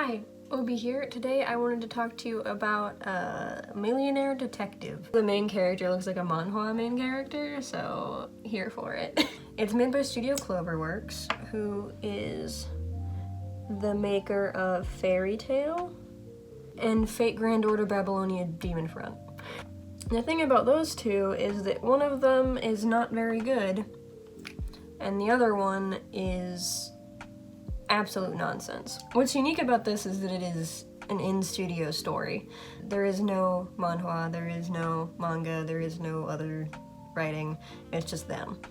Hi, Obi here. Today I wanted to talk to you about Millionaire Detective. The main character looks like a manhwa main character, so here for it. It's made by Studio Cloverworks, who is the maker of Fairy Tail and Fate Grand Order Babylonia Demon Front. The thing about those two is that one of them is not very good, and the other one is absolute nonsense. What's unique about this is that it is an in-studio story. There is no manhwa, there is no manga, there is no other writing, it's just them.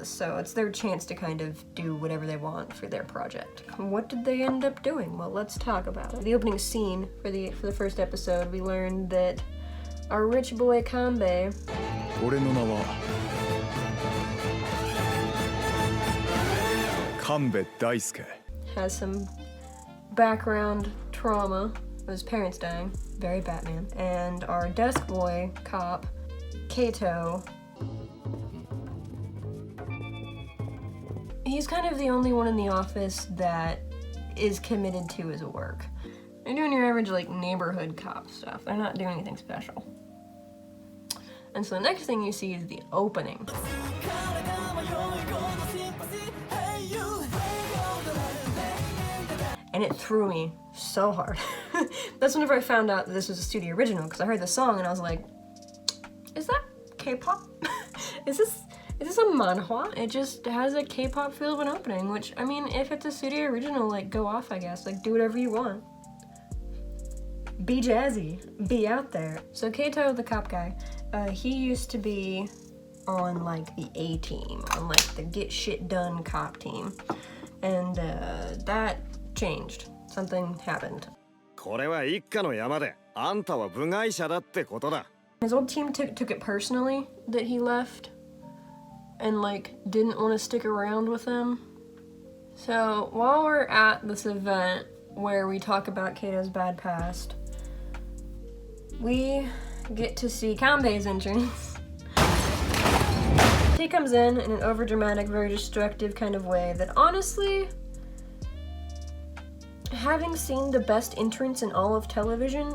So it's their chance to kind of do whatever they want for their project. What did they end up doing? Well, let's talk about it. The opening scene for the first episode, we learned that our rich boy Kambe Kambe Daisuke has some background trauma of his parents dying, very Batman, and our desk boy cop Katou, he's kind of the only one in the office that is committed to his work. They're doing your average like neighborhood cop stuff. They're not doing anything special. And so the next thing you see is the opening. And it threw me so hard. That's whenever I found out that this was a studio original, because I heard the song and I was like, is that K-pop? Is this a manhwa? It just has a K-pop feel of an opening, which, I mean, if it's a studio original, like, go off, I guess. Like, do whatever you want. Be jazzy. Be out there. So Katou, the cop guy, he used to be on, like, the A-team, on, like, the get shit done cop team. And, that changed. Something happened. His old team took it personally that he left and like didn't want to stick around with them. So while we're at this event where we talk about Katou's bad past, we get to see Kambe's entrance. He comes in an overdramatic, very destructive kind of way that honestly, having seen the best entrance in all of television,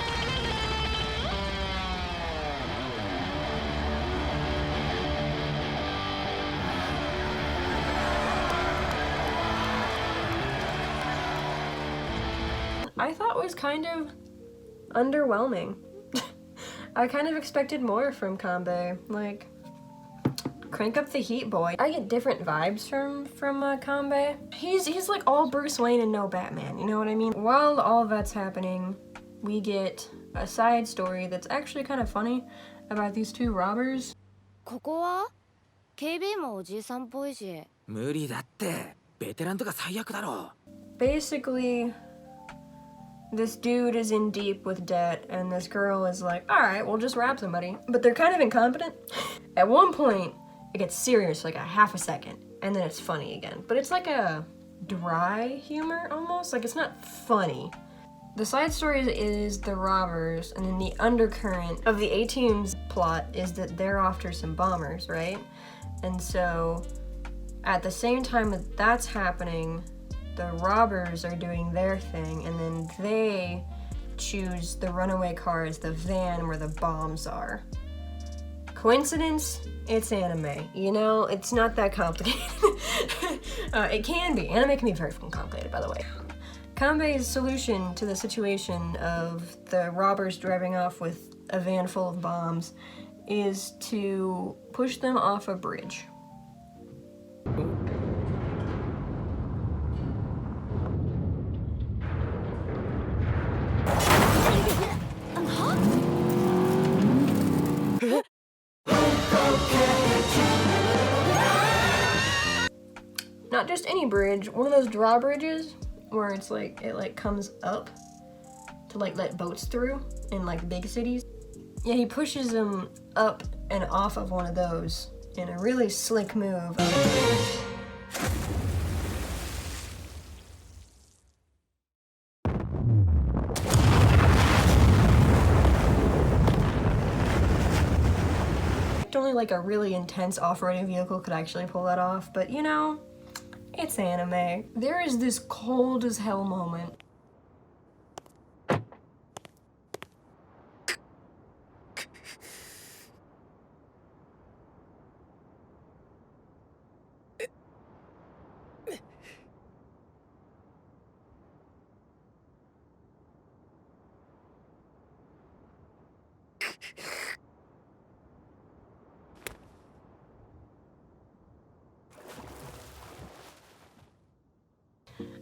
I thought was kind of underwhelming. I kind of expected more from Kambe, like, crank up the heat, boy. I get different vibes from Kambe. He's like all Bruce Wayne and no Batman, you know what I mean? While all that's happening, we get a side story that's actually kind of funny about these two robbers. Basically, this dude is in deep with debt, and this girl is like, alright, we'll just rob somebody. But they're kind of incompetent. At one point, it gets serious for like a half a second, and then it's funny again. But it's like a dry humor, almost. Like, it's not funny. The side story is the robbers, and then the undercurrent of the A-Team's plot is that they're after some bombers, right? And so, at the same time that that's happening, the robbers are doing their thing, and then they choose the runaway car as the van where the bombs are. Coincidence? It's anime, you know? It's not that complicated. It can be. Anime can be very fucking complicated, by the way. Kambe's solution to the situation of the robbers driving off with a van full of bombs is to push them off a bridge. Not just any bridge, one of those drawbridges where it's like, it like comes up to like let boats through in like big cities. Yeah, he pushes them up and off of one of those in a really slick move. Only like a really intense off-roading vehicle could actually pull that off, but you know, it's anime. There is this cold as hell moment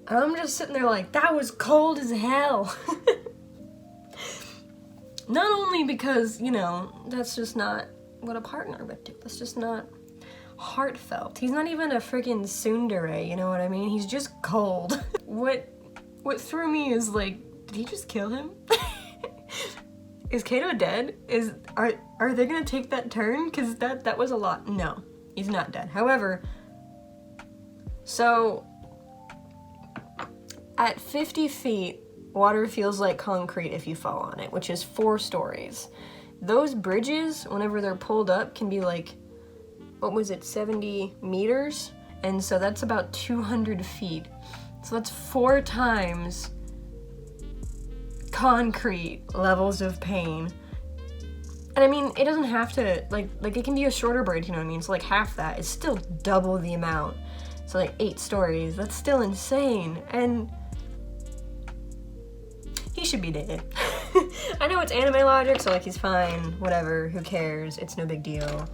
And I'm just sitting there like, that was cold as hell. Not only because, you know, that's just not what a partner would do. That's just not heartfelt. He's not even a freaking tsundere, you know what I mean? He's just cold. What threw me is like, did he just kill him? Is Kato dead? Are they gonna take that turn? Cause that was a lot. No, he's not dead. However, so at 50 feet, water feels like concrete if you fall on it, which is 4 stories. Those bridges, whenever they're pulled up, can be like, what was it, 70 meters? And so that's about 200 feet. So that's 4 times concrete levels of pain. And I mean, it doesn't have to, like it can be a shorter bridge, you know what I mean? So like half that is still double the amount. So like 8 stories, that's still insane. And he should be dead. I know it's anime logic, so like he's fine, whatever, who cares, it's no big deal.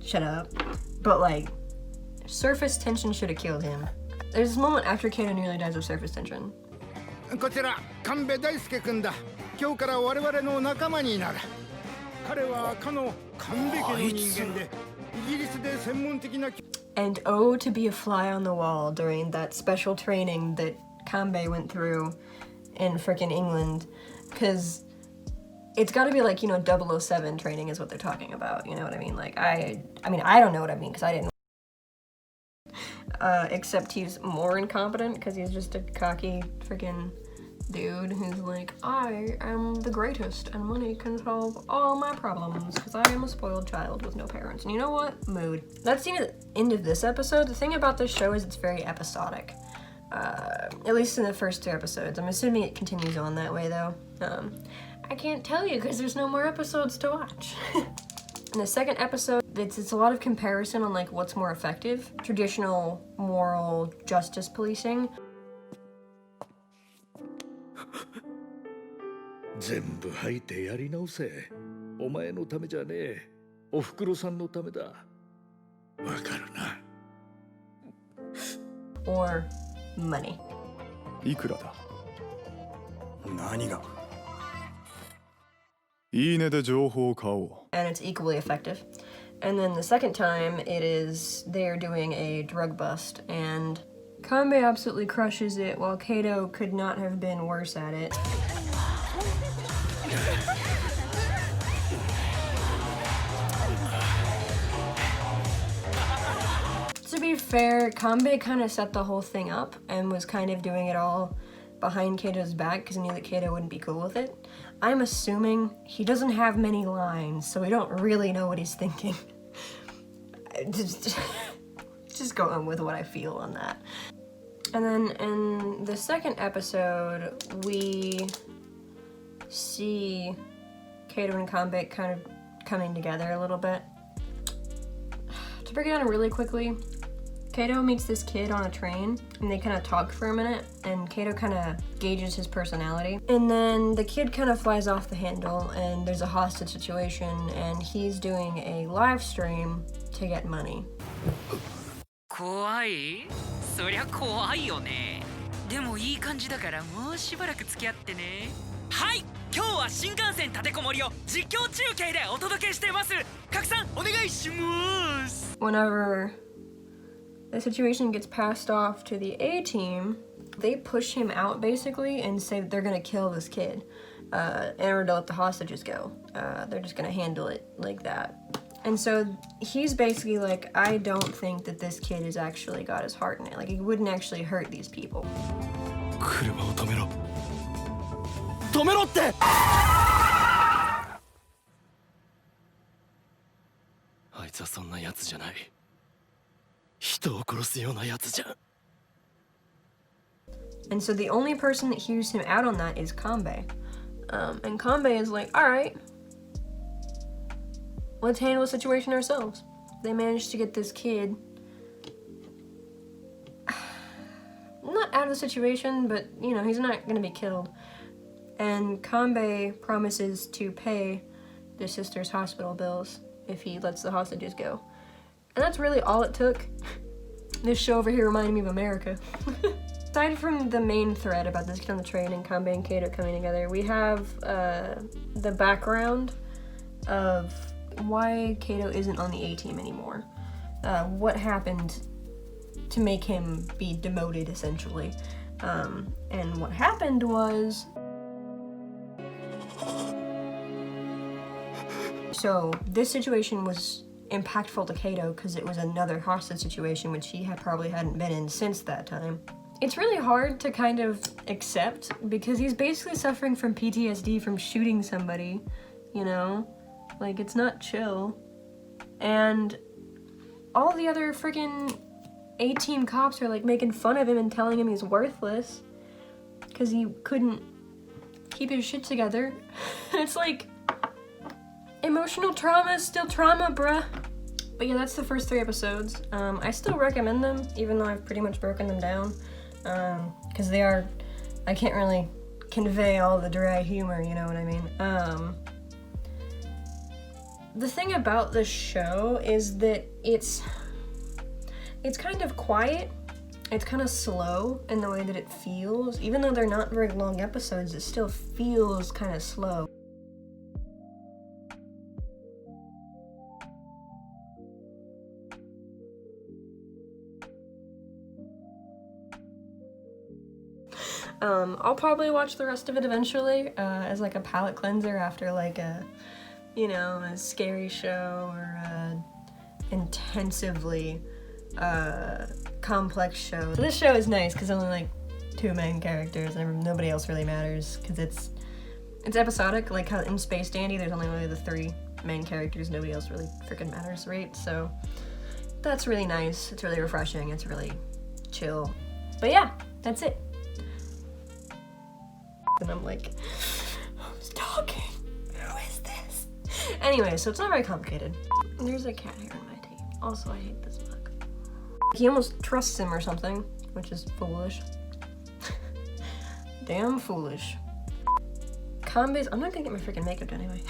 Shut up. But like, surface tension should have killed him. There's this moment after Kato nearly dies of surface tension. こちら神戸大輔君だ。今日から我々の仲間になる。彼はかの神戸家の人間で、イギリスで専門的な。And oh, to be a fly on the wall during that special training that Kambe went through in frickin' England, because it's got to be like, you know, 007 training is what they're talking about, you know what I mean? Like, I mean, I don't know what I mean, because I didn't. Except he's more incompetent, because he's just a cocky freaking dude who's like, I am the greatest, and money can solve all my problems, because I am a spoiled child with no parents. And you know what? Mood. That's the end of this episode. The thing about this show is it's very episodic. At least in the first 2 episodes. I'm assuming it continues on that way, though. I can't tell you because there's no more episodes to watch. In the second episode, it's a lot of comparison on like what's more effective. Traditional moral justice policing. 全部吐いてやり直せ。お前のためじゃねえ。おふくろさんのためだ。わかるな。Or money. いくらだ。何が。いいねで情報を買おう。 And it's equally effective. And then the second time, it is they're doing a drug bust, and Kambe absolutely crushes it, while Kato could not have been worse at it. To be fair, Kambe kind of set the whole thing up and was kind of doing it all behind Kato's back because he knew that Kato wouldn't be cool with it. I'm assuming he doesn't have many lines, so we don't really know what he's thinking. Just going with what I feel on that. And then in the second episode, we see Kato and Kambe kind of coming together a little bit. To break it down really quickly, Kato meets this kid on a train, and they kind of talk for a minute, and Kato kind of gauges his personality. And then the kid kind of flies off the handle, and there's a hostage situation, and he's doing a live stream to get money. 怖い？そりゃ怖いよね。でもいい感じだからもうしばらく付き合ってね。はい、今日は新幹線立てこもりを実況中継でお届けしてます。拡散お願いします。 Whenever the situation gets passed off to the A team, they push him out basically and say they're gonna kill this kid in order to let the hostages go. They're just gonna handle it like that. And so he's basically like, I don't think that this kid has actually got his heart in it. Like, he wouldn't actually hurt these people. 車を止めろ。止めろって。あいつはそんなやつじゃない。人を殺すようなやつじゃ。 And so the only person that hears him out on that is Kambe. And Kambe is like, all right, let's handle the situation ourselves. They managed to get this kid not out of the situation, but, you know, he's not gonna be killed. And Kambe promises to pay the sister's hospital bills if he lets the hostages go. And that's really all it took. This show over here reminded me of America. Aside from the main thread about this kid on the train and Kambe and Kato coming together, we have the background of why Kato isn't on the A-team anymore. What happened to make him be demoted, essentially. And what happened was... So, this situation was impactful to Kato because it was another hostage situation which he probably hadn't been in since that time. It's really hard to kind of accept because he's basically suffering from PTSD from shooting somebody, you know? Like, it's not chill. And all the other freaking A-team cops are like making fun of him and telling him he's worthless because he couldn't keep his shit together. It's like, emotional trauma is still trauma, bruh. But yeah, that's the first 3 episodes. I still recommend them, even though I've pretty much broken them down. Because they are, I can't really convey all the dry humor, you know what I mean? The thing about the show is that it's kind of quiet. It's kind of slow in the way that it feels. Even though they're not very long episodes, it still feels kind of slow. I'll probably watch the rest of it eventually, as like a palate cleanser after like a, you know, a scary show or a intensively, complex show. So this show is nice because only like 2 main characters and nobody else really matters because it's episodic, like how in Space Dandy there's only really the 3 main characters, nobody else really freaking matters, right? So that's really nice, it's really refreshing, it's really chill. But yeah, that's it. And I'm like, who's talking? Who is this? Anyway, so it's not very complicated. There's a cat hair in my tea. Also, I hate this mug. He almost trusts him or something, which is foolish. Damn foolish. Kambe's, I'm not gonna get my freaking makeup done anyway.